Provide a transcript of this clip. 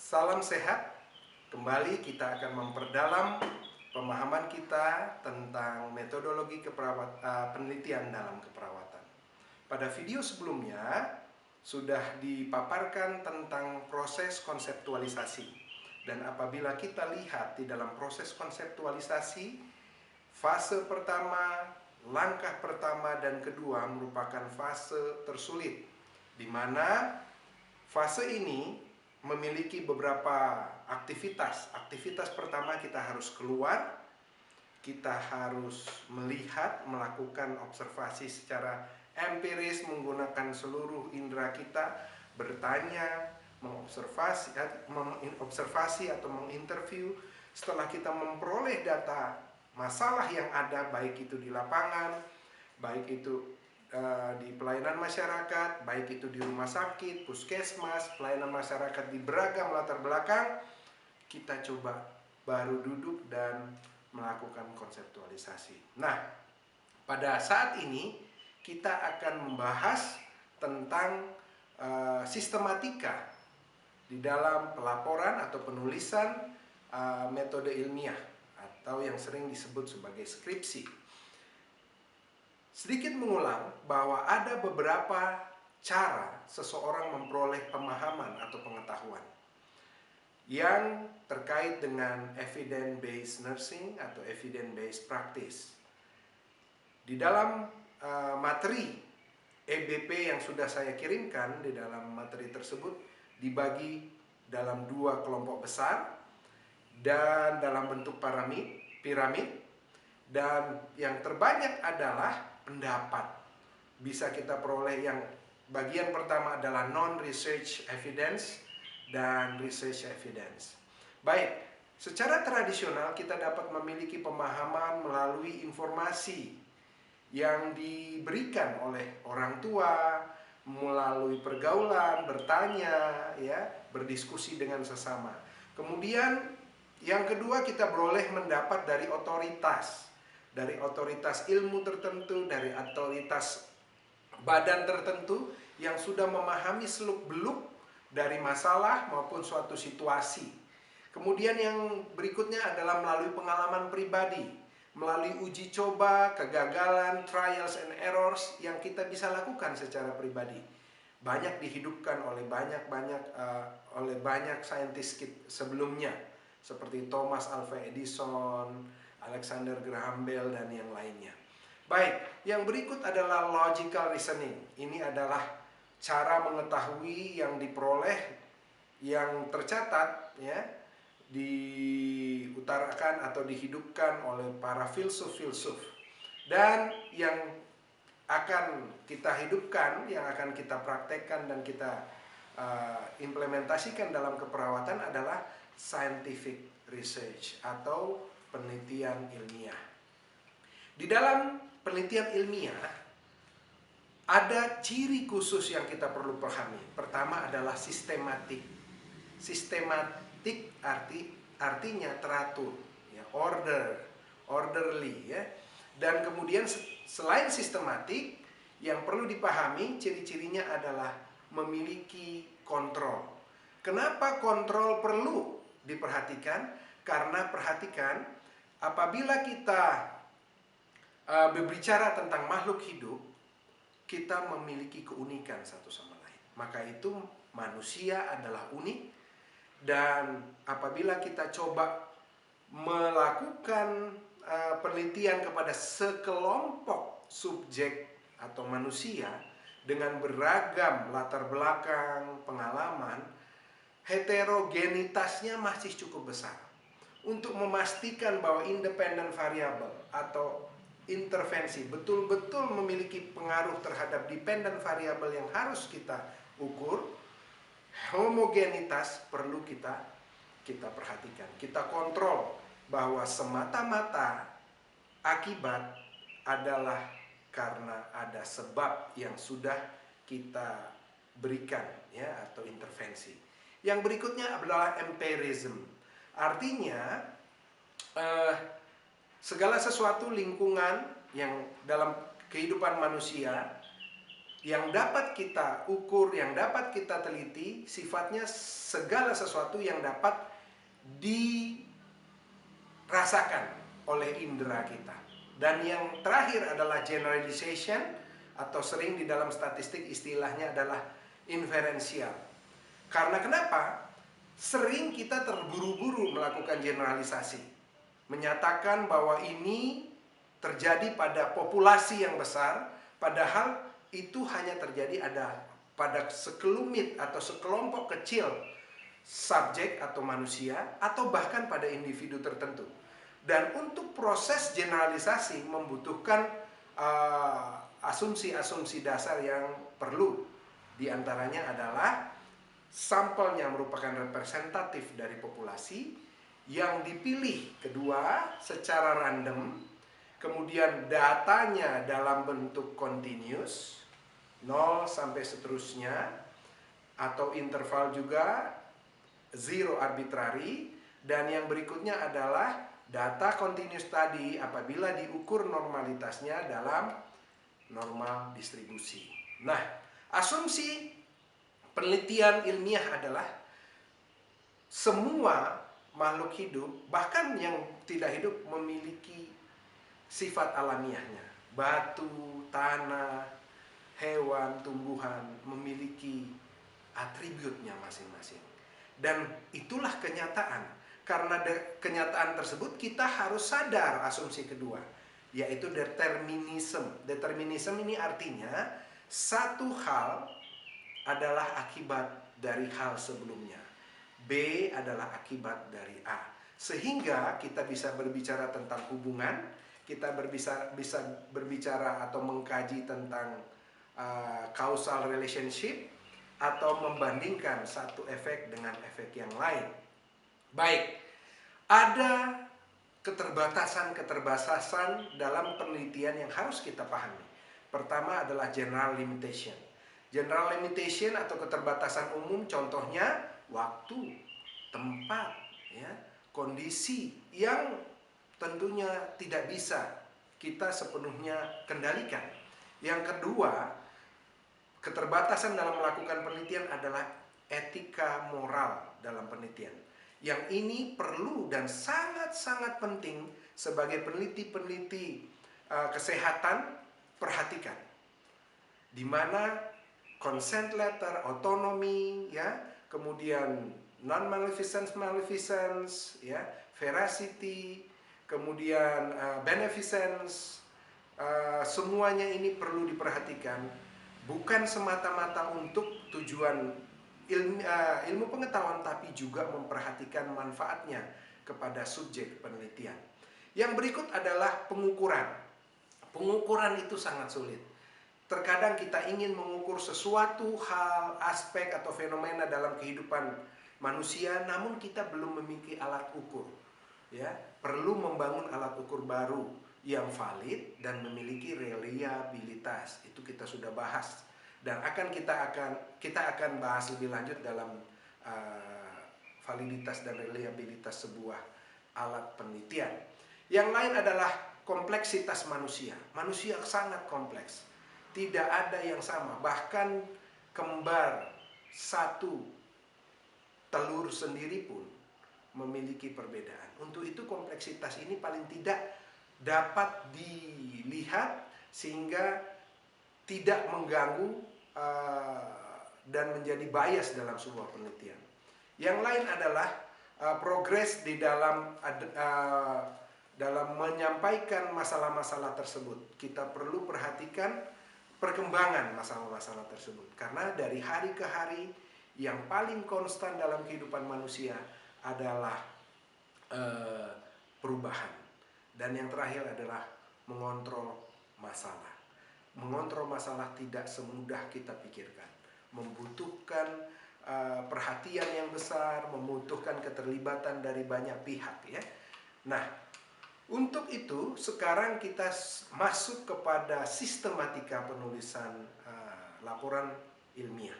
Salam sehat. Kembali kita akan memperdalam pemahaman kita tentang metodologi penelitian dalam keperawatan. Pada video sebelumnya sudah dipaparkan tentang proses konseptualisasi. Dan apabila kita lihat di dalam proses konseptualisasi, fase pertama, langkah pertama dan kedua merupakan fase tersulit, di mana fase ini memiliki beberapa aktivitas. Aktivitas pertama, kita harus keluar, kita harus melihat, melakukan observasi secara empiris menggunakan seluruh indera kita, bertanya, mengobservasi atau menginterview. Setelah kita memperoleh data masalah yang ada, baik itu di lapangan, baik itu di pelayanan masyarakat, baik itu di rumah sakit, puskesmas, pelayanan masyarakat di beragam latar belakang, kita coba baru duduk dan melakukan konseptualisasi. Nah, pada saat ini kita akan membahas tentang sistematika di dalam pelaporan atau penulisan metode ilmiah atau yang sering disebut sebagai skripsi. Sedikit mengulang bahwa ada beberapa cara seseorang memperoleh pemahaman atau pengetahuan yang terkait dengan evidence-based nursing atau evidence-based practice. Di dalam materi EBP yang sudah saya kirimkan, di dalam materi tersebut dibagi dalam dua kelompok besar dan dalam bentuk piramid, dan yang terbanyak adalah pendapat. Bisa kita peroleh yang bagian pertama adalah non-research evidence dan research evidence. Baik, secara tradisional kita dapat memiliki pemahaman melalui informasi yang diberikan oleh orang tua, melalui pergaulan, bertanya, ya, berdiskusi dengan sesama. Kemudian yang kedua, kita boleh mendapat dari otoritas ilmu tertentu, dari otoritas badan tertentu yang sudah memahami seluk-beluk dari masalah maupun suatu situasi. Kemudian yang berikutnya adalah melalui pengalaman pribadi, melalui uji coba, kegagalan, trials and errors yang kita bisa lakukan secara pribadi. Banyak dihidupkan oleh banyak saintis sebelumnya, seperti Thomas Alva Edison, Alexander Graham Bell, dan yang lainnya. Baik, yang berikut adalah logical reasoning. Ini adalah cara mengetahui yang diperoleh, yang tercatat, ya, diutarakan atau dihidupkan oleh para filsuf-filsuf. Dan yang akan kita hidupkan, yang akan kita praktekkan dan kita implementasikan dalam keperawatan adalah scientific research atau penelitian ilmiah. Di dalam penelitian ilmiah ada ciri khusus yang kita perlu pahami. Pertama adalah sistematik. Sistematik artinya teratur, ya, orderly, ya. Dan kemudian selain sistematik, yang perlu dipahami ciri-cirinya adalah memiliki kontrol. Kenapa kontrol perlu diperhatikan? Karena perhatikan, apabila kita berbicara tentang makhluk hidup, kita memiliki keunikan satu sama lain. Maka itu manusia adalah unik, dan apabila kita coba melakukan penelitian kepada sekelompok subjek atau manusia dengan beragam latar belakang, pengalaman, heterogenitasnya masih cukup besar. Untuk memastikan bahwa independent variable atau intervensi betul-betul memiliki pengaruh terhadap dependent variable yang harus kita ukur, homogenitas perlu kita perhatikan. Kita kontrol bahwa semata-mata akibat adalah karena ada sebab yang sudah kita berikan, ya, atau intervensi. Yang berikutnya adalah empirism. Artinya segala sesuatu lingkungan yang dalam kehidupan manusia Yang dapat kita ukur, yang dapat kita teliti, sifatnya segala sesuatu yang dapat dirasakan oleh indera kita. Dan yang terakhir adalah generalization, atau sering di dalam statistik istilahnya adalah inferensial. Karena kenapa? Sering kita terburu-buru melakukan generalisasi, menyatakan bahwa ini terjadi pada populasi yang besar, padahal itu hanya terjadi pada sekelumit atau sekelompok kecil subjek atau manusia, atau bahkan pada individu tertentu. Dan untuk proses generalisasi membutuhkan asumsi-asumsi dasar yang perlu. Di antaranya adalah sampelnya merupakan representatif dari populasi yang dipilih kedua secara random, kemudian datanya dalam bentuk continuous 0 sampai seterusnya, atau interval juga zero arbitrary. Dan yang berikutnya adalah data continuous tadi apabila diukur normalitasnya dalam normal distribusi. Nah, asumsi penelitian ilmiah adalah semua makhluk hidup, bahkan yang tidak hidup, memiliki sifat alamiahnya. Batu, tanah, hewan, tumbuhan memiliki atributnya masing-masing. Dan itulah kenyataan. Karena kenyataan tersebut kita harus sadar asumsi kedua, yaitu determinisme. Determinisme ini artinya satu hal adalah akibat dari hal sebelumnya. B adalah akibat dari A. Sehingga kita bisa berbicara tentang hubungan, kita bisa berbicara atau mengkaji tentang causal relationship, atau membandingkan satu efek dengan efek yang lain. Baik, ada keterbatasan dalam penelitian yang harus kita pahami. Pertama adalah general limitation. General limitation atau keterbatasan umum, contohnya waktu, tempat, ya, kondisi yang tentunya tidak bisa kita sepenuhnya kendalikan. Yang kedua, keterbatasan dalam melakukan penelitian adalah etika moral dalam penelitian. Yang ini perlu dan sangat-sangat penting sebagai peneliti-peneliti kesehatan perhatikan. Di mana consent letter, autonomy, ya, kemudian non-maleficence, ya, veracity, kemudian beneficence, semuanya ini perlu diperhatikan. Bukan semata-mata untuk tujuan ilmu pengetahuan, tapi juga memperhatikan manfaatnya kepada subjek penelitian. Yang berikut adalah pengukuran. Pengukuran itu sangat sulit. Terkadang kita ingin mengukur sesuatu hal, aspek atau fenomena dalam kehidupan manusia, namun kita belum memiliki alat ukur. Ya, perlu membangun alat ukur baru yang valid dan memiliki reliabilitas. Itu kita sudah bahas, dan kita akan bahas lebih lanjut dalam validitas dan reliabilitas sebuah alat penelitian. Yang lain adalah kompleksitas manusia. Manusia sangat kompleks, tidak ada yang sama, bahkan kembar satu telur sendiri pun memiliki perbedaan. Untuk itu kompleksitas ini paling tidak dapat dilihat sehingga tidak mengganggu dan menjadi bias dalam sebuah penelitian. Yang lain adalah progres di dalam menyampaikan masalah-masalah tersebut. Kita perlu perhatikan perkembangan masalah-masalah tersebut, karena dari hari ke hari yang paling konstan dalam kehidupan manusia adalah perubahan. Dan yang terakhir adalah mengontrol masalah. Mengontrol masalah tidak semudah kita pikirkan. Membutuhkan perhatian yang besar, membutuhkan keterlibatan dari banyak pihak, ya. Nah, untuk itu sekarang kita masuk kepada sistematika penulisan laporan ilmiah.